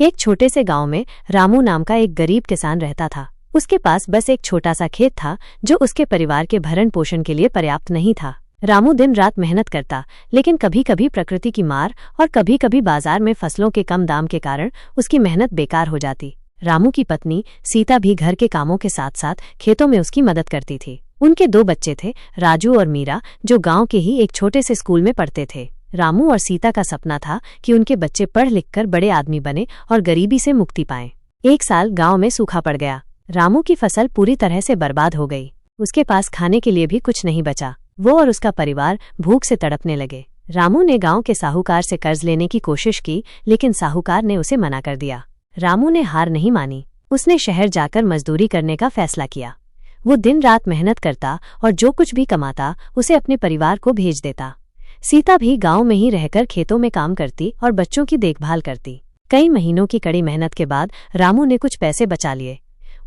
एक छोटे से गांव में रामू नाम का एक गरीब किसान रहता था। उसके पास बस एक छोटा सा खेत था जो उसके परिवार के भरण पोषण के लिए पर्याप्त नहीं था। रामू दिन रात मेहनत करता, लेकिन कभी कभी प्रकृति की मार और कभी कभी बाजार में फसलों के कम दाम के कारण उसकी मेहनत बेकार हो जाती। रामू की पत्नी सीता भी घर के कामों के साथ साथ खेतों में उसकी मदद करती थी। उनके 2 बच्चे थे, राजू और मीरा, जो गांव के ही एक छोटे से स्कूल में पढ़ते थे। रामू और सीता का सपना था कि उनके बच्चे पढ़ लिखकर बड़े आदमी बने और गरीबी से मुक्ति पाएं। एक साल गांव में सूखा पड़ गया। रामू की फसल पूरी तरह से बर्बाद हो गई। उसके पास खाने के लिए भी कुछ नहीं बचा। वो और उसका परिवार भूख से तड़पने लगे। रामू ने गांव के साहूकार से कर्ज लेने की कोशिश की, लेकिन साहूकार ने उसे मना कर दिया। रामू ने हार नहीं मानी। उसने शहर जाकर मजदूरी करने का फैसला किया। वो दिन रात मेहनत करता और जो कुछ भी कमाता उसे अपने परिवार को भेज देता। सीता भी गांव में ही रहकर खेतों में काम करती और बच्चों की देखभाल करती। कई महीनों की कड़ी मेहनत के बाद रामू ने कुछ पैसे बचा लिए।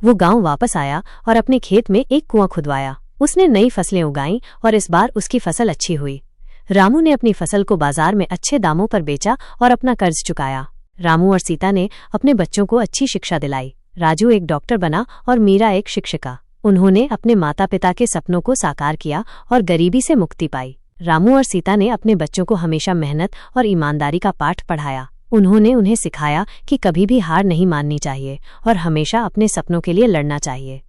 वो गांव वापस आया और अपने खेत में एक कुआं खुदवाया। उसने नई फसलें उगाईं और इस बार उसकी फसल अच्छी हुई। रामू ने अपनी फसल को बाजार में अच्छे दामों पर बेचा और अपना कर्ज चुकाया। रामू और सीता ने अपने बच्चों को अच्छी शिक्षा दिलाई। राजू एक डॉक्टर बना और मीरा एक शिक्षिका। उन्होंने अपने माता पिता के सपनों को साकार किया और गरीबी से मुक्ति पाई। रामू और सीता ने अपने बच्चों को हमेशा मेहनत और ईमानदारी का पाठ पढ़ाया। उन्होंने उन्हें सिखाया कि कभी भी हार नहीं माननी चाहिए और हमेशा अपने सपनों के लिए लड़ना चाहिए।